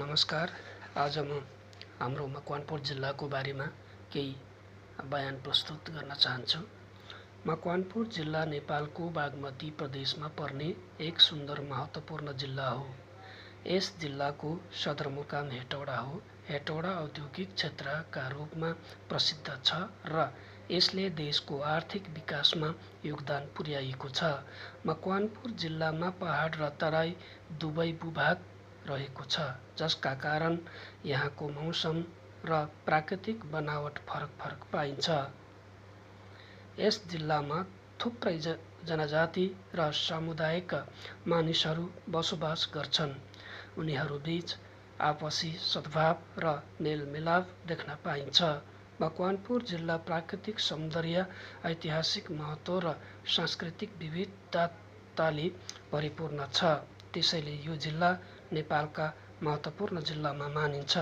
नमस्कार। आज म हाम्रो मकवानपुर जिल्लाको बारेमा केही बयान प्रस्तुत गर्न चाहन्छु। मकवानपुर जिल्ला नेपालको बागमती प्रदेशमा पर्ने एक सुन्दर महत्त्वपूर्ण जिल्ला हो। यस जिल्लाको सदरमुकाम हेटौडा हो। हेटौडा औद्योगिक क्षेत्रका रूपमा प्रसिद्ध छ र यसले देशको आर्थिक विकासमा योगदान पुर्याएको छ। मकवानपुर जिल्लामा पहाड र तराई दुवै भूभाग रहेको छ, जसका कारण यहाँको मौसम र प्राकृतिक बनावट फरक पाइन्छ। यस जिल्लामा थुप्रै जनजाति र समुदायका मानिसहरू बसोबास गर्छन्। उनीहरूबीच आपसी सद्भाव र मेलमिलाप देख्न पाइन्छ। मकवानपुर जिल्ला प्राकृतिक सौन्दर्य, ऐतिहासिक महत्त्व र सांस्कृतिक विविधताले भरिपूर्ण छ। त्यसैले यो जिल्ला नेपालका महत्त्वपूर्ण जिल्लामा मानिन्छ।